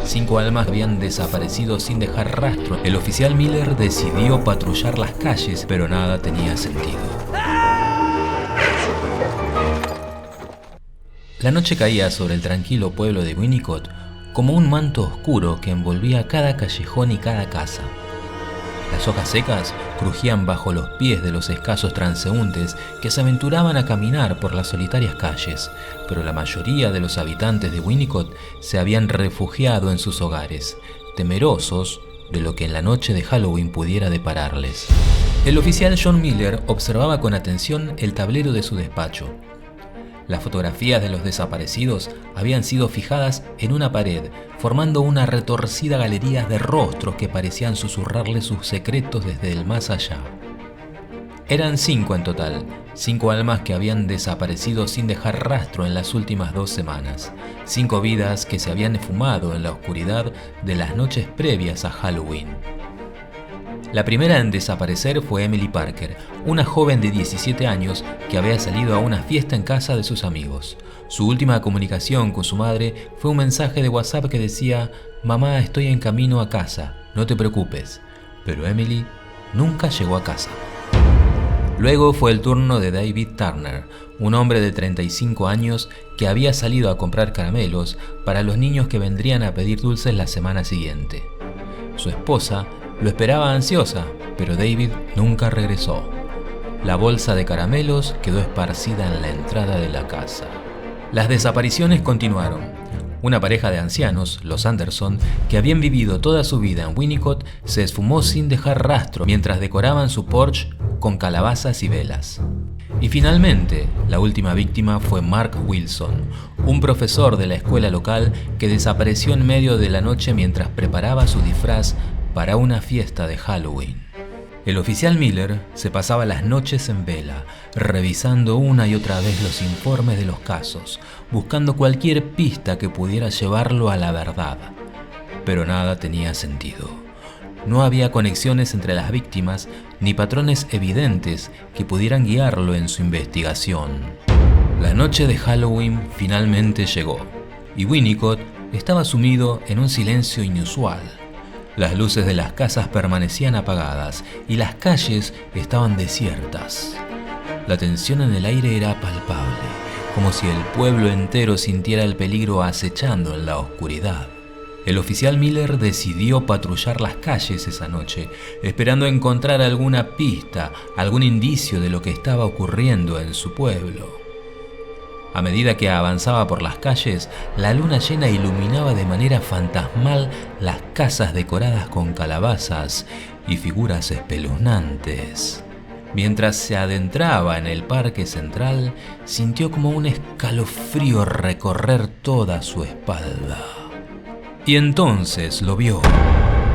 5 almas habían desaparecido sin dejar rastro. El oficial Miller decidió patrullar las calles, pero nada tenía sentido. La noche caía sobre el tranquilo pueblo de Winnicott como un manto oscuro que envolvía cada callejón y cada casa. Las hojas secas crujían bajo los pies de los escasos transeúntes que se aventuraban a caminar por las solitarias calles, pero la mayoría de los habitantes de Winnicott se habían refugiado en sus hogares, temerosos de lo que en la noche de Halloween pudiera depararles. El oficial John Miller observaba con atención el tablero de su despacho. Las fotografías de los desaparecidos habían sido fijadas en una pared, formando una retorcida galería de rostros que parecían susurrarle sus secretos desde el más allá. Eran 5 en total, 5 almas que habían desaparecido sin dejar rastro en las últimas 2 semanas, 5 vidas que se habían esfumado en la oscuridad de las noches previas a Halloween. La primera en desaparecer fue Emily Parker, una joven de 17 años que había salido a una fiesta en casa de sus amigos. Su última comunicación con su madre fue un mensaje de WhatsApp que decía: «Mamá, estoy en camino a casa, no te preocupes». Pero Emily nunca llegó a casa. Luego fue el turno de David Turner, un hombre de 35 años que había salido a comprar caramelos para los niños que vendrían a pedir dulces la semana siguiente. Su esposa lo esperaba ansiosa, pero David nunca regresó. La bolsa de caramelos quedó esparcida en la entrada de la casa. Las desapariciones continuaron. Una pareja de ancianos, los Anderson, que habían vivido toda su vida en Winnicott, se esfumó sin dejar rastro mientras decoraban su porche con calabazas y velas. Y finalmente, la última víctima fue Mark Wilson, un profesor de la escuela local que desapareció en medio de la noche mientras preparaba su disfraz para una fiesta de Halloween. El oficial Miller se pasaba las noches en vela, revisando una y otra vez los informes de los casos, buscando cualquier pista que pudiera llevarlo a la verdad. Pero nada tenía sentido. No había conexiones entre las víctimas ni patrones evidentes que pudieran guiarlo en su investigación. La noche de Halloween finalmente llegó, y Winnicott estaba sumido en un silencio inusual. Las luces de las casas permanecían apagadas y las calles estaban desiertas. La tensión en el aire era palpable, como si el pueblo entero sintiera el peligro acechando en la oscuridad. El oficial Miller decidió patrullar las calles esa noche, esperando encontrar alguna pista, algún indicio de lo que estaba ocurriendo en su pueblo. A medida que avanzaba por las calles, la luna llena iluminaba de manera fantasmal las casas decoradas con calabazas y figuras espeluznantes. Mientras se adentraba en el parque central, sintió como un escalofrío recorrer toda su espalda. Y entonces lo vio.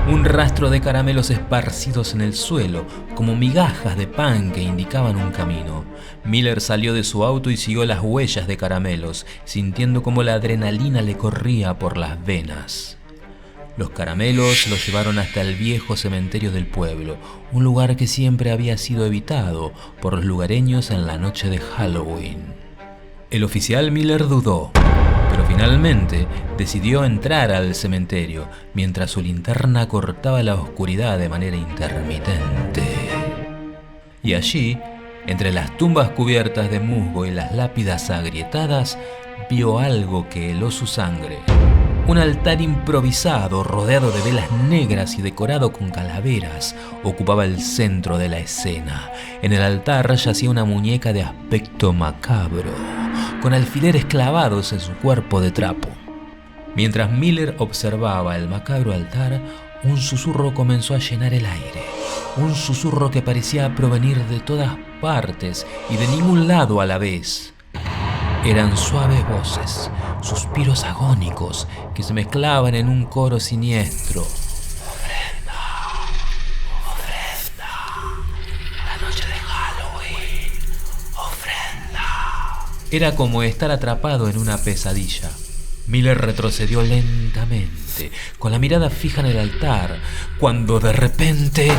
Un rastro de caramelos esparcidos en el suelo, como migajas de pan que indicaban un camino. Miller salió de su auto y siguió las huellas de caramelos, sintiendo como la adrenalina le corría por las venas. Los caramelos los llevaron hasta el viejo cementerio del pueblo, un lugar que siempre había sido evitado por los lugareños en la noche de Halloween. El oficial Miller dudó, pero finalmente decidió entrar al cementerio mientras su linterna cortaba la oscuridad de manera intermitente. Y allí, entre las tumbas cubiertas de musgo y las lápidas agrietadas, vio algo que heló su sangre. Un altar improvisado, rodeado de velas negras y decorado con calaveras, ocupaba el centro de la escena. En el altar yacía una muñeca de aspecto macabro, con alfileres clavados en su cuerpo de trapo. Mientras Miller observaba el macabro altar, un susurro comenzó a llenar el aire. Un susurro que parecía provenir de todas partes y de ningún lado a la vez. Eran suaves voces, suspiros agónicos que se mezclaban en un coro siniestro. Ofrenda, ofrenda, la noche de Halloween, ofrenda. Era como estar atrapado en una pesadilla. Miller retrocedió lentamente, con la mirada fija en el altar, cuando de repente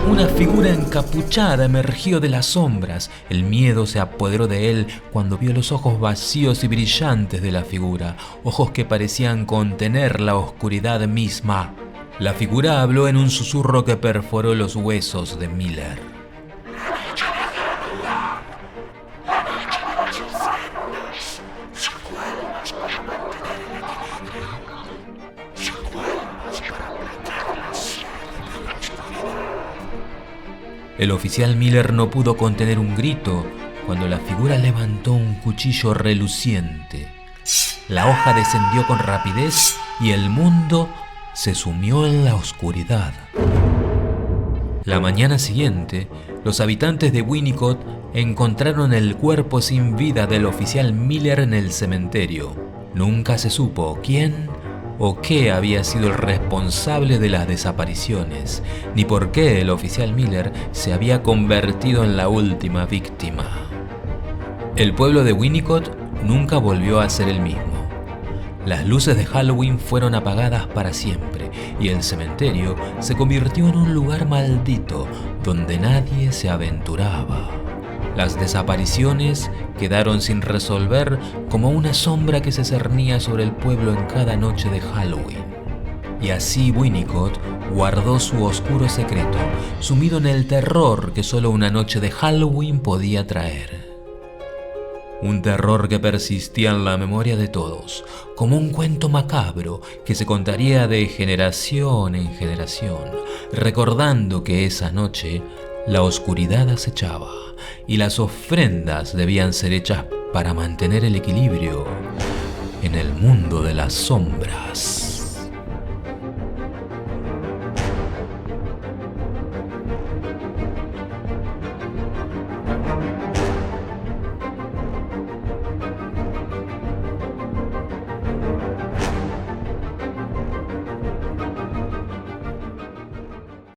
Una figura encapuchada emergió de las sombras. El miedo se apoderó de él cuando vio los ojos vacíos y brillantes de la figura, ojos que parecían contener la oscuridad misma. La figura habló en un susurro que perforó los huesos de Miller. El oficial Miller no pudo contener un grito cuando la figura levantó un cuchillo reluciente. La hoja descendió con rapidez y el mundo se sumió en la oscuridad. La mañana siguiente, los habitantes de Winnicott encontraron el cuerpo sin vida del oficial Miller en el cementerio. Nunca se supo quién o qué había sido el responsable de las desapariciones, ni por qué el oficial Miller se había convertido en la última víctima. El pueblo de Winnicott nunca volvió a ser el mismo. Las luces de Halloween fueron apagadas para siempre y el cementerio se convirtió en un lugar maldito donde nadie se aventuraba. Las desapariciones quedaron sin resolver como una sombra que se cernía sobre el pueblo en cada noche de Halloween. Y así Winnicott guardó su oscuro secreto, sumido en el terror que solo una noche de Halloween podía traer. Un terror que persistía en la memoria de todos, como un cuento macabro que se contaría de generación en generación, recordando que esa noche la oscuridad acechaba y las ofrendas debían ser hechas para mantener el equilibrio en el mundo de las sombras.